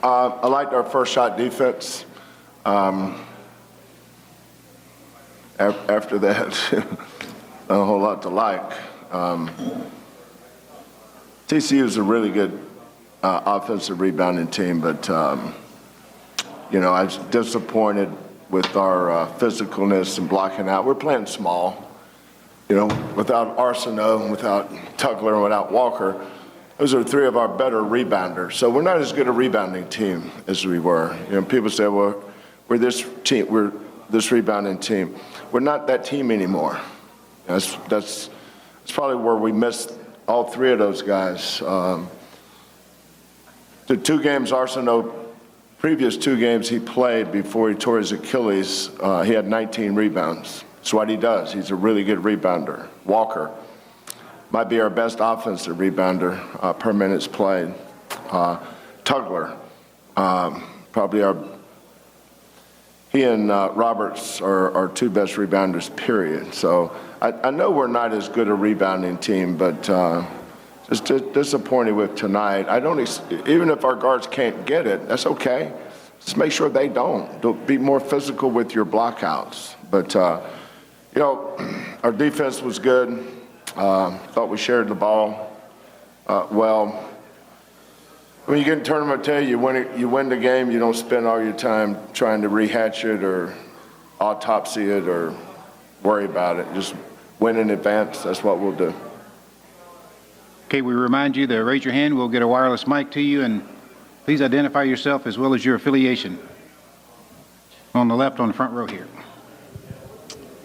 I liked our first shot defense. After that, a whole lot to like. TCU is a really good offensive rebounding team, but I was disappointed with our physicalness and blocking out. We're playing small, without Arsenault, without Tugler, and without Walker. Those are three of our better rebounders. So we're not as good a rebounding team as we were. People say, well, we're this team, we're this rebounding team. We're not that team anymore. That's probably where we missed all three of those guys. The two games Arsenault, previous two games he played before he tore his Achilles, he had 19 rebounds. That's what he does. He's a really good rebounder. Walker might be our best offensive rebounder per minutes played. Tugler, probably he and Roberts are our two best rebounders, period. So I know we're not as good a rebounding team, but just disappointed with tonight. Even if our guards can't get it, that's okay. Just make sure they don't. Be more physical with your blockouts. But, our defense was good. Thought we shared the ball well. When you get in tournament day, you win the game. You don't spend all your time trying to rehatch it or autopsy it or worry about it. Just win in advance. That's what we'll do. Okay, we remind you to raise your hand. We'll get a wireless mic to you, and please identify yourself as well as your affiliation. On the left, on the front row here.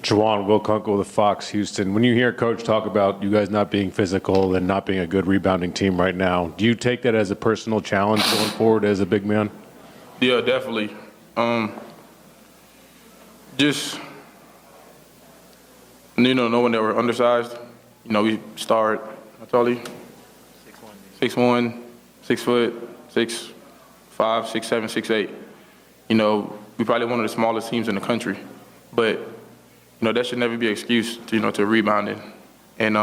Juwan Wilkunkel with Fox Houston. When you hear Coach talk about you guys not being physical and not being a good rebounding team right now, do you take that as a personal challenge going forward as a big man? Yeah, definitely. Just, knowing that we're undersized, we start, how tall are you? 6'1", 6 foot, 6'5", 6'7", 6'8". We're probably one of the smallest teams in the country, but that should never be an excuse to rebounding. And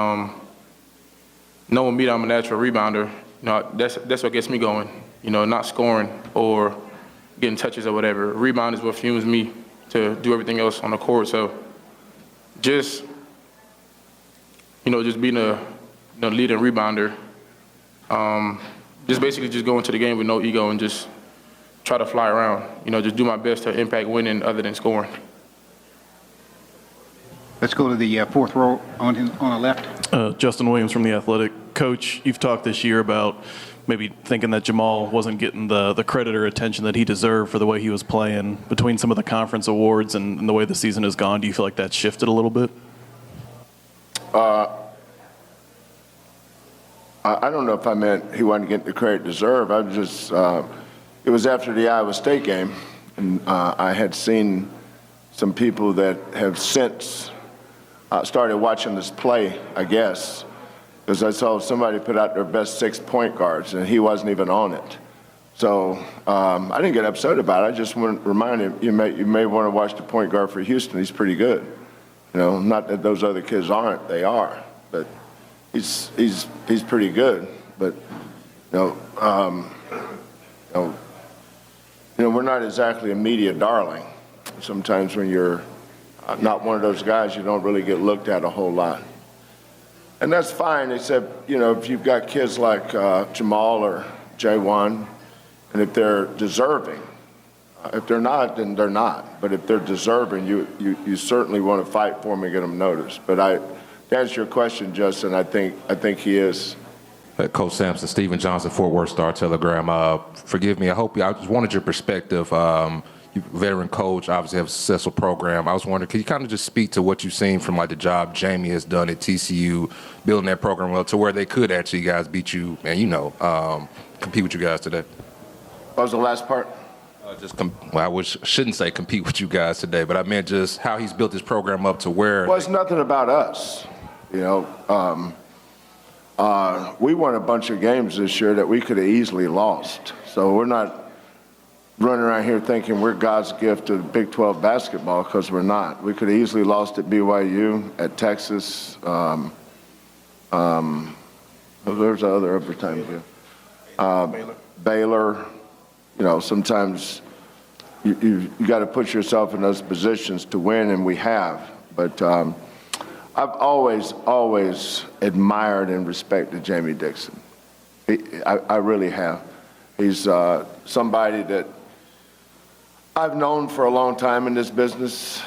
knowing me that I'm a natural rebounder, that's what gets me going. Not scoring or getting touches or whatever. Rebound is what fuels me to do everything else on the court. So just being a leading rebounder, just basically just go into the game with no ego and just try to fly around. Just do my best to impact winning other than scoring. Let's go to the fourth row on the left. Justin Williams from The Athletic. Coach, you've talked this year about maybe thinking that Jamal wasn't getting the credit or attention that he deserved for the way he was playing. Between some of the conference awards and the way the season has gone, do you feel like that's shifted a little bit? I don't know if I meant he wasn't getting the credit deserved. I was just, it was after the Iowa State game, and I had seen some people that have since started watching this play, I guess, because I saw somebody put out their best 6 point guards, and he wasn't even on it. So I didn't get upset about it. I just want to remind him, you may want to watch the point guard for Houston. He's pretty good. Not that those other kids aren't. They are. But he's pretty good. But, we're not exactly a media darling. Sometimes when you're not one of those guys, you don't really get looked at a whole lot. And that's fine, except, if you've got kids like Jamal or J1, and if they're deserving. If they're not, then they're not. But if they're deserving, you certainly want to fight for them and get them noticed. But to answer your question, Justin, I think he is. Coach Sampson, Stephen Johnson, Fort Worth Star-Telegram. Forgive me, I just wanted your perspective. Veteran coach, obviously have a successful program. I was wondering, can you kind of just speak to what you've seen from the job Jamie has done at TCU, building that program well to where they could actually guys beat you and compete with you guys today? What was the last part? Shouldn't say compete with you guys today, but I meant just how he's built his program up to where. Well, it's nothing about us. We won a bunch of games this year that we could have easily lost. So we're not running around here thinking we're God's gift to Big 12 basketball, because we're not. We could have easily lost at BYU, at Texas. There's the other overtime game. Baylor. sometimes you got to put yourself in those positions to win, and we have. But I've always admired and respected Jamie Dixon. I really have. He's somebody that I've known for a long time in this business.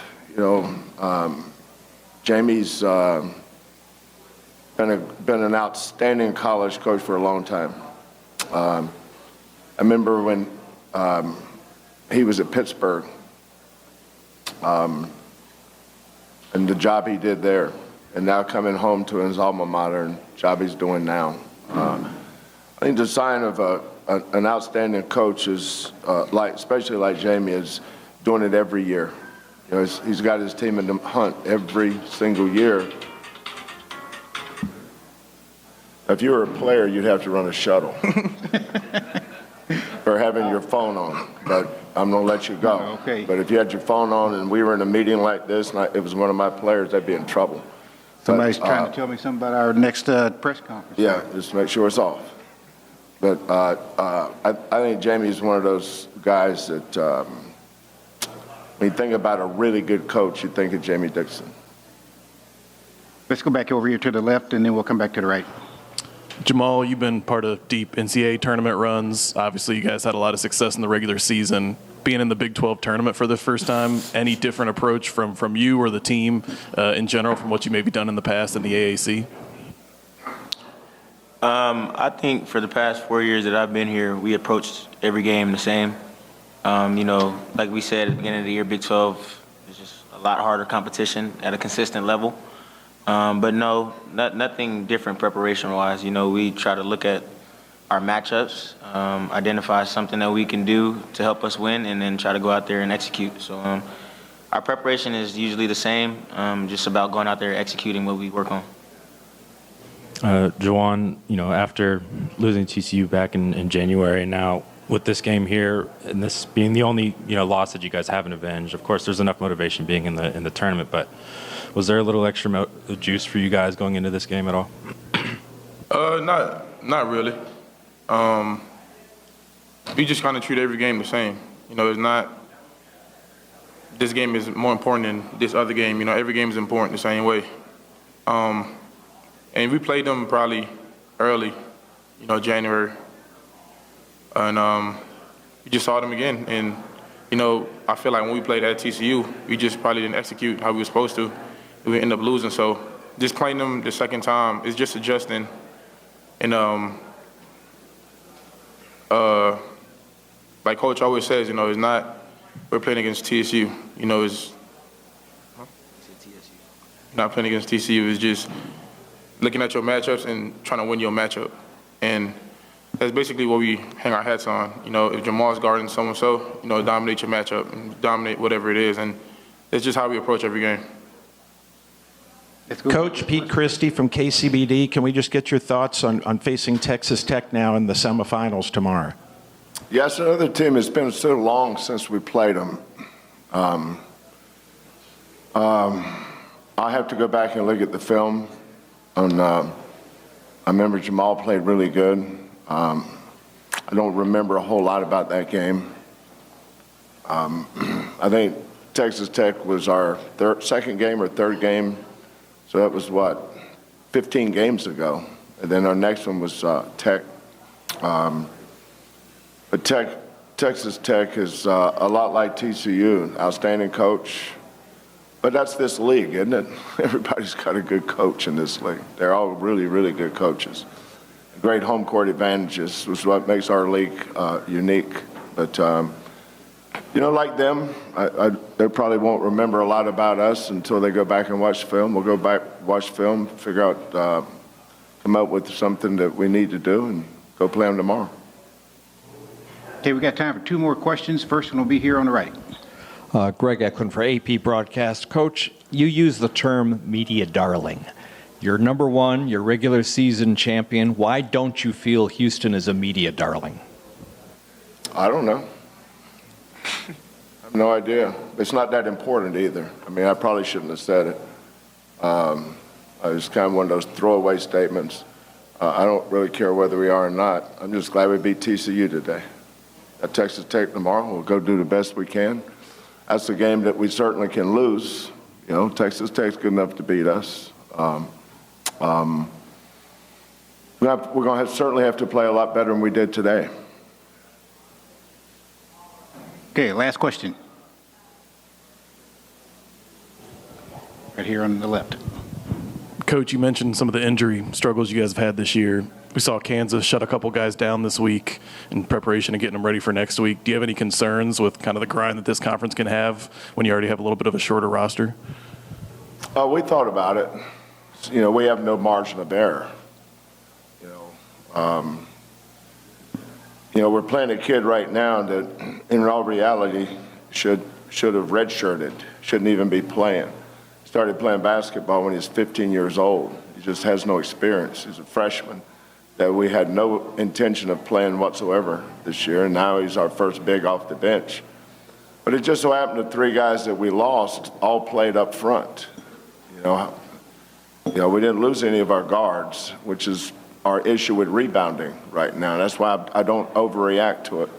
Jamie's been an outstanding college coach for a long time. I remember when he was at Pittsburgh, and the job he did there, and now coming home to his alma mater and job he's doing now. I think the sign of an outstanding coach is, especially like Jamie, is doing it every year. He's got his team in the hunt every single year. If you were a player, you'd have to run a shuttle or having your phone on, but I'm going to let you go. Okay. But if you had your phone on and we were in a meeting like this and it was one of my players, I'd be in trouble. Somebody's trying to tell me something about our next press conference. Yeah, just make sure it's off. But I think Jamie's one of those guys that when you think about a really good coach, you think of Jamie Dixon. Let's go back over here to the left, and then we'll come back to the right. Jamal, you've been part of deep NCAA tournament runs. Obviously, you guys had a lot of success in the regular season. Being in the Big 12 tournament for the first time, any different approach from you or the team in general from what you maybe done in the past in the AAC? I think for the past 4 years that I've been here, we approached every game the same. Like we said at the beginning of the year, Big 12 is just a lot harder competition at a consistent level. But no, nothing different preparation-wise. We try to look at our matchups, identify something that we can do to help us win, and then try to go out there and execute. So our preparation is usually the same, just about going out there executing what we work on. Juwan, after losing TCU back in January, and now with this game here, and this being the only loss that you guys haven't avenged, of course, there's enough motivation being in the tournament. But was there a little extra juice for you guys going into this game at all? Not really. We just kind of treat every game the same. It's not. This game is more important than this other game. Every game is important the same way. And we played them probably early, January. And we just saw them again. And, I feel like when we played at TCU, we just probably didn't execute how we were supposed to. We ended up losing. So just playing them the second time is just adjusting. And like Coach always says, it's not we're playing against TSU. It's not playing against TCU. It's just looking at your matchups and trying to win your matchup. And that's basically what we hang our hats on. If Jamal's guarding so-and-so, dominate your matchup and dominate whatever it is. And it's just how we approach every game. Coach Pete Christie from KCBD, can we just get your thoughts on facing Texas Tech now in the semifinals tomorrow? Yes, another team. It's been so long since we played them. I have to go back and look at the film. I remember Jamal played really good. I don't remember a whole lot about that game. I think Texas Tech was our second game or third game. So that was, 15 games ago. And then our next one was Tech. But Texas Tech is a lot like TCU, outstanding coach. But that's this league, isn't it? Everybody's got a good coach in this league. They're all really, really good coaches. Great home court advantages was what makes our league unique. But, like them, they probably won't remember a lot about us until they go back and watch film. We'll go back, watch film, figure out, come up with something that we need to do, and go play them tomorrow. Okay, we got time for two more questions. First one will be here on the right. Greg Eklund for AP Broadcast. Coach, you use the term media darling. You're number one, you're regular season champion. Why don't you feel Houston is a media darling? I don't know. I have no idea. It's not that important either. I probably shouldn't have said it. It's kind of one of those throwaway statements. I don't really care whether we are or not. I'm just glad we beat TCU today. at Texas Tech tomorrow. We'll go do the best we can. That's a game that we certainly can lose. You know, Texas Tech's good enough to beat us. We're going to certainly have to play a lot better than we did today. Okay, last question. Right here on the left. Coach, you mentioned some of the injury struggles you guys have had this year. We saw Kansas shut a couple guys down this week in preparation of getting them ready for next week. Do you have any concerns with kind of the grind that this conference can have when you already have a little bit of a shorter roster? We thought about it. You know, we have no margin of error. We're playing a kid right now that, in all reality, should have redshirted, shouldn't even be playing. Started playing basketball when he was 15 years old. He just has no experience. He's a freshman that we had no intention of playing whatsoever this year, and now he's our first big off the bench. But it just so happened that 3 guys that we lost all played up front. We didn't lose any of our guards, which is our issue with rebounding right now. That's why I don't overreact to it.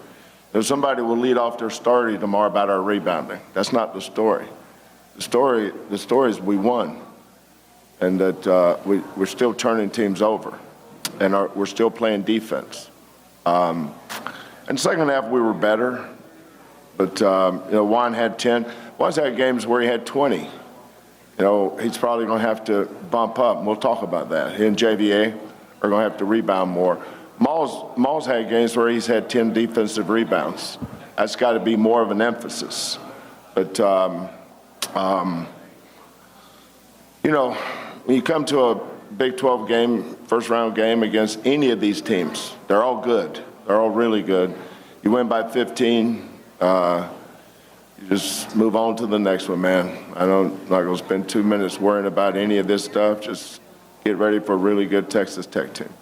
If somebody will lead off their story tomorrow about our rebounding, that's not the story. The story is we won, and that we're still turning teams over, and we're still playing defense. In the second half, we were better, but Juan had 10. Juan's had games where he had 20. He's probably going to have to bump up, and we'll talk about that. He and JVA are going to have to rebound more. Maul's had games where he's had 10 defensive rebounds. That's got to be more of an emphasis. But, when you come to a Big 12 game, first-round game against any of these teams, they're all good. They're all really good. You win by 15, you just move on to the next one, man. I'm not going to spend 2 minutes worrying about any of this stuff. Just get ready for a really good Texas Tech team.